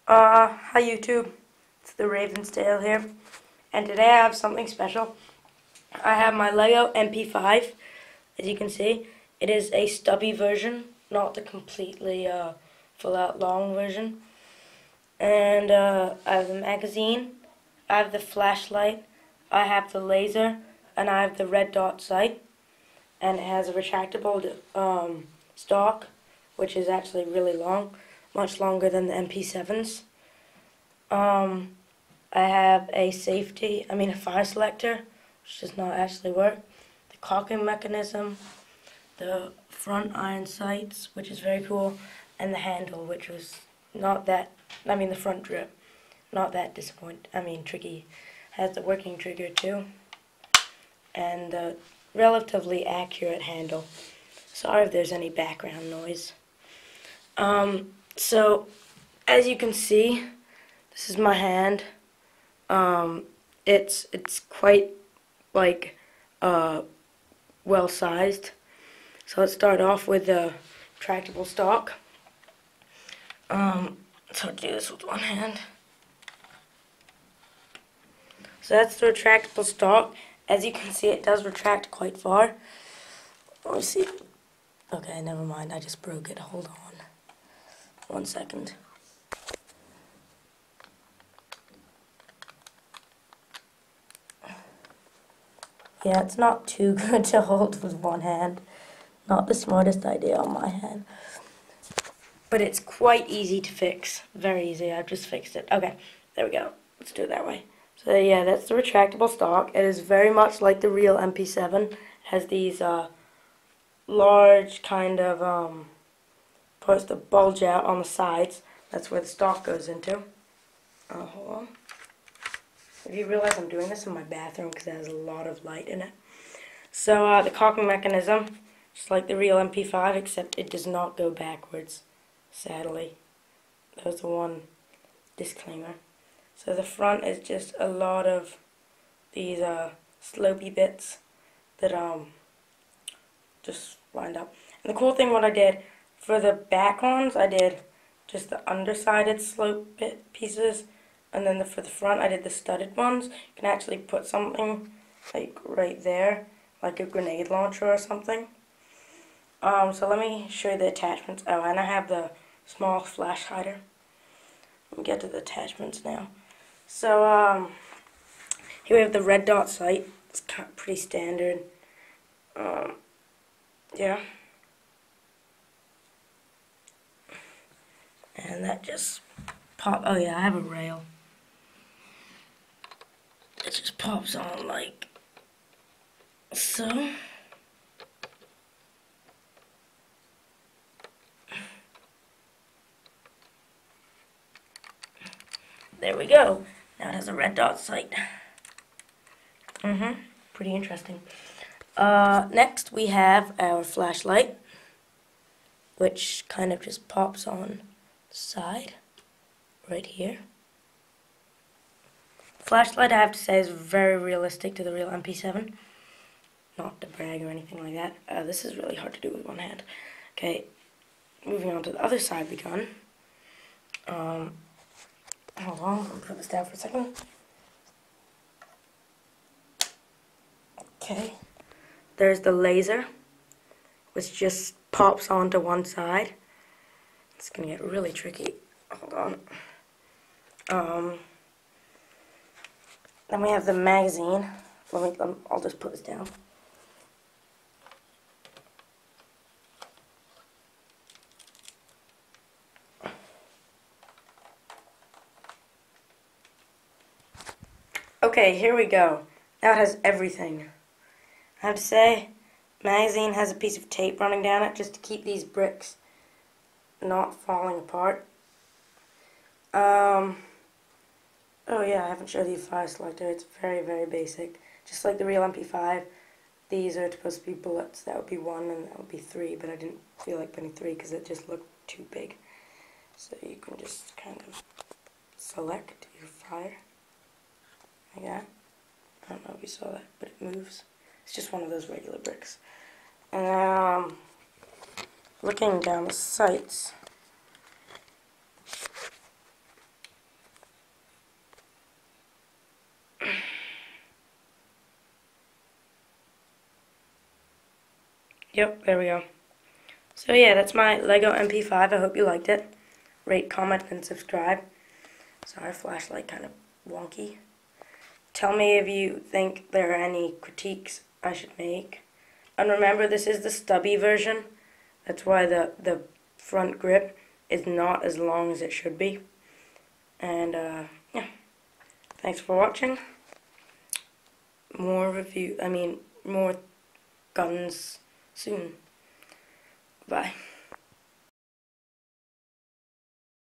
Hi YouTube, it's the Ravensdale here, and today I have something special. I have my Lego MP5, as you can see. It is a stubby version, not the completely full out long version. And I have the magazine, I have the flashlight, I have the laser, and I have the red dot sight. And it has a retractable stock, which is actually really long, much longer than the MP7's. I have a fire selector, which does not actually work. The cocking mechanism, the front iron sights, which is very cool, and the handle, which was not that, the front grip, not that tricky. Has the working trigger too, and the relatively accurate handle. Sorry if there's any background noise. So, as you can see, this is my hand. It's quite well sized. So let's start off with the retractable stock. So I'll do this with one hand. So that's the retractable stock. As you can see, it does retract quite far. Let me see. Okay, never mind. I just broke it. Hold on. 1 second. Yeah, it's not too good to hold with one hand. Not the smartest idea on my hand. But it's quite easy to fix. Very easy. I've just fixed it. Okay, there we go. Let's do it that way. So yeah, that's the retractable stock. It is very much like the real MP7. It has these large kind of parts that bulge out on the sides. That's where the stock goes into. Hold on. If you realize I'm doing this in my bathroom because it has a lot of light in it. So the cocking mechanism, just like the real MP5, except it does not go backwards, sadly. That was the one disclaimer. So the front is just a lot of these slopey bits that just lined up. And the cool thing what I did, for the back ones, I did just the undersided slope bit pieces, and then for the front I did the studded ones. You can actually put something like right there, like a grenade launcher or something. So let me show you the attachments. Oh, and I have the small flash hider. Let me get to the attachments now. So here we have the red dot sight. It's kind of pretty standard. Yeah. And that just oh yeah, I have a rail. It just pops on like so. There we go. Now it has a red dot sight. Pretty interesting. Next we have our flashlight, which kind of just pops on the side, right here. Flashlight, I have to say, is very realistic to the real MP7. Not to brag or anything like that. This is really hard to do with one hand. Okay, moving on to the other side of the gun. Hold on, I'll put this down for a second. Okay, there's the laser, which just pops onto one side. It's gonna get really tricky. Hold on. Then we have the magazine. I'll just put this down. Okay, here we go. Now it has everything. I have to say, magazine has a piece of tape running down it just to keep these bricks not falling apart. Oh yeah, I haven't showed you the fire selector. It's very, very basic. Just like the real MP5, these are supposed to be bullets. That would be 1 and that would be 3, but I didn't feel like putting 3 because it just looked too big. So you can just kind of select your fire. Like that. I don't know if you saw that, but it moves. It's just one of those regular bricks. And looking down the sights, Yep, there we go. So yeah, that's my Lego MP5. I hope you liked it. Rate, comment, and subscribe. Sorry, flashlight kind of wonky. Tell me if you think there are any critiques I should make. And remember, this is the stubby version. That's why the front grip is not as long as it should be. And yeah, thanks for watching. More more guns soon. Bye.